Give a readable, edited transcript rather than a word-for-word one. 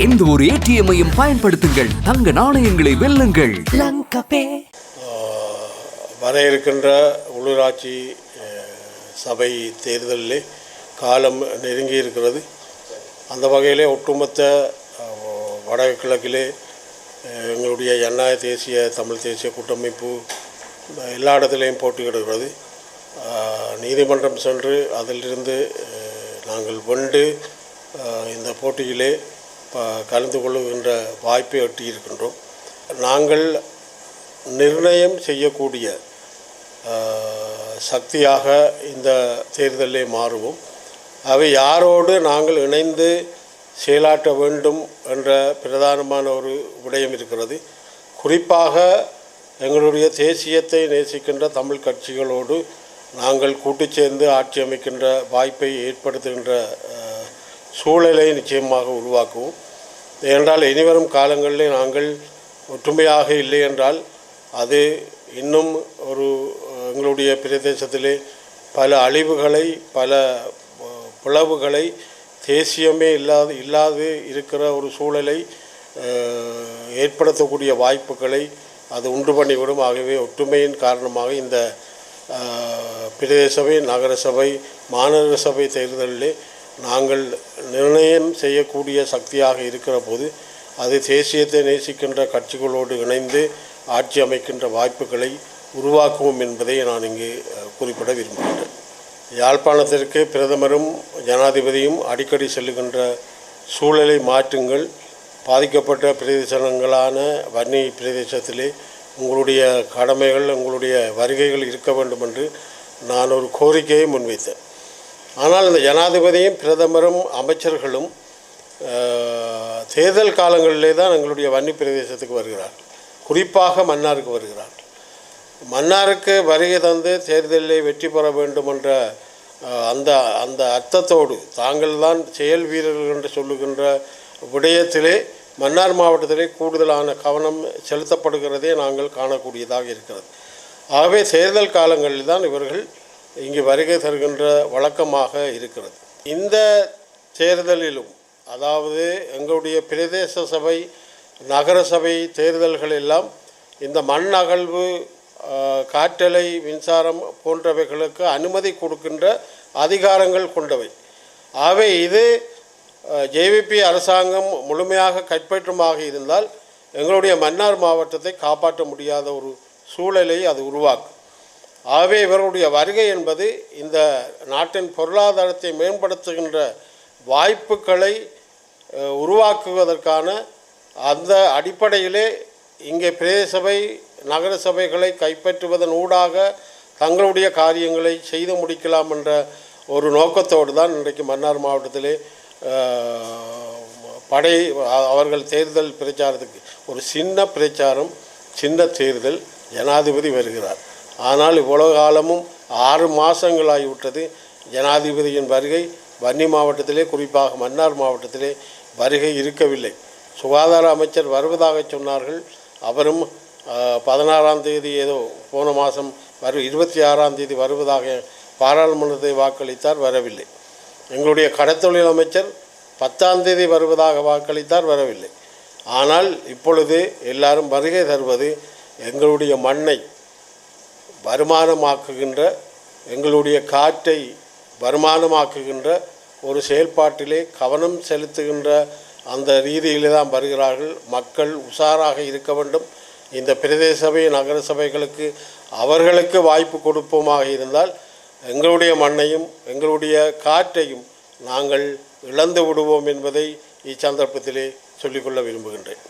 எந்த ஒரு ஏடிஎம்மையும் பயன்படுத்துங்கள், தங்க நாணயங்களை வெல்லுங்கள். வர இருக்கின்ற உள்ளூராட்சி சபை தேர்தலிலே காலம் நெருங்கி இருக்கிறது. அந்த வகையிலே ஒட்டுமொத்த வடகிழக்கிலே எங்களுடைய ஜனநாயக தேசிய தமிழ் தேசிய கூட்டமைப்பு எல்லா இடத்துலையும் போட்டியிடுகிறது. நீதிமன்றம் சென்று அதிலிருந்து நாங்கள் வென்று இந்த போட்டியிலே கலந்து கொள்ளுகின்ற வாய்ப்பை எட்டியிருக்கின்றோம். நாங்கள் நிர்ணயம் செய்யக்கூடிய சக்தியாக இந்த தேர்தலிலே மாறுவோம். அவை யாரோடு நாங்கள் இணைந்து செயலாற்ற வேண்டும் என்ற பிரதானமான ஒரு விடயம் இருக்கிறது. குறிப்பாக எங்களுடைய தேசியத்தை நேசிக்கின்ற தமிழ் கட்சிகளோடு நாங்கள் கூட்டு சேர்ந்து ஆட்சி அமைக்கின்ற வாய்ப்பை ஏற்படுத்துகின்ற சூழலை நிச்சயமாக உருவாக்குவோம். ஏனென்றால் இனிவரும் காலங்களிலே நாங்கள் ஒற்றுமையாக இல்லை என்றால் அது இன்னும் ஒரு எங்களுடைய பிரதேசத்திலே பல அழிவுகளை, பல பிளவுகளை, தேசியமே இல்லாது இருக்கிற ஒரு சூழலை ஏற்படுத்தக்கூடிய வாய்ப்புகளை அது உண்டு பண்ணிவிடும். ஆகவே ஒற்றுமையின் காரணமாக இந்த பிரதேச சபை, நகர சபை, மாநகர சபை தேர்தலிலே நாங்கள் நிர்ணயம் செய்யக்கூடிய சக்தியாக இருக்கிற போது அது தேசியத்தை நேசிக்கின்ற கட்சிகளோடு இணைந்து ஆட்சி அமைக்கின்ற வாய்ப்புகளை உருவாக்குவோம் என்பதை நான் இங்கு குறிப்பிட விரும்புகின்றேன். யாழ்ப்பாணத்திற்கு பிரதமரும் ஜனாதிபதியும் அடிக்கடி செல்லுகின்ற சூழலை மாற்றுங்கள். பாதிக்கப்பட்ட பிரதேசங்களான வன்னி பிரதேசத்திலே உங்களுடைய கடமைகள், உங்களுடைய வருகைகள் இருக்க வேண்டும் என்று நான் ஒரு கோரிக்கையை முன்வைத்தேன். ஆனால் இந்த ஜனாதிபதியும் பிரதமரும் அமைச்சர்களும் தேர்தல் காலங்களிலே தான் எங்களுடைய வன்னி பிரதேசத்துக்கு வருகிறார்கள். குறிப்பாக மன்னாருக்கு வருகிறார்கள். மன்னாருக்கு வருகை தந்து தேர்தலில் வெற்றி பெற வேண்டும் என்ற அந்த அர்த்தத்தோடு தாங்கள் தான் செயல் வீரர்கள் என்று சொல்லுகின்ற விடயத்திலே மன்னார் மாவட்டத்திலே கூடுதலான கவனம் செலுத்தப்படுகிறதே நாங்கள் காணக்கூடியதாக இருக்கிறது. ஆகவே தேர்தல் காலங்களில் தான் இவர்கள் இங்கு வருகை தருகின்ற வழக்கமாக இருக்கிறது. இந்த தேர்தலிலும், அதாவது எங்களுடைய பிரதேச சபை, நகர சபை தேர்தல்கள் எல்லாம் இந்த மண் அகழ்வு, காற்றலை, மின்சாரம் போன்றவைகளுக்கு அனுமதி கொடுக்கின்ற அதிகாரங்கள் கொண்டவை. ஆகவே இது ஜேவிபி அரசாங்கம் முழுமையாக கைப்பற்றுமாக இருந்தால் எங்களுடைய மன்னார் மாவட்டத்தை காப்பாற்ற முடியாத ஒரு சூழலை அது உருவாக்கும். ஆகவே இவர்களுடைய வருகை என்பது இந்த நாட்டின் பொருளாதாரத்தை மேம்படுத்துகின்ற வாய்ப்புகளை உருவாக்குவதற்கான அந்த அடிப்படையிலே இங்கே பிரதேச சபை, நகர சபைகளை கைப்பற்றுவதன் ஊடாக தங்களுடைய காரியங்களை செய்து முடிக்கலாம் என்ற ஒரு நோக்கத்தோடு தான் இன்றைக்கு மன்னார் மாவட்டத்திலே அவர்கள் தேர்தல் பிரச்சாரத்துக்கு ஒரு சின்ன பிரச்சாரம், சின்ன தேர்தல், ஜனாதிபதி வருகிறார். ஆனால் இவ்வளவு காலமும் 6 மாதங்களாகிவிட்டது ஜனாதிபதியின் வருகை வன்னி மாவட்டத்திலே, குறிப்பாக மன்னார் மாவட்டத்திலே வருகை இருக்கவில்லை. சுகாதார அமைச்சர் வருவதாக சொன்னார்கள். அவரும் 16ஆம் தேதி ஏதோ போன மாதம் 26ஆம் தேதி வருவதாக பாராளுமன்றத்தை வாக்களித்தார், வரவில்லை. எங்களுடைய கடத்தொழில் அமைச்சர் 10ஆம் தேதி வருவதாக வாக்களித்தார், வரவில்லை. ஆனால் இப்பொழுது எல்லாரும் வருகை தருவது எங்களுடைய மண்ணை வருமானமாக்குகின்ற, எங்களுடைய காற்றை வருமானமாக்குகின்ற ஒரு செயல்பாட்டிலே கவனம் செலுத்துகின்ற அந்த ரீதியிலே தான் வருகிறார்கள். மக்கள் உஷாராக இருக்க வேண்டும். இந்த பிரதேச சபை, நகர சபைகளுக்கு அவர்களுக்கு வாய்ப்பு கொடுப்போமாக இருந்தால் எங்களுடைய மண்ணையும் எங்களுடைய காற்றையும் நாங்கள் இழந்து விடுவோம் என்பதை இச்சந்தர்ப்பத்திலே சொல்லிக்கொள்ள விரும்புகின்றேன்.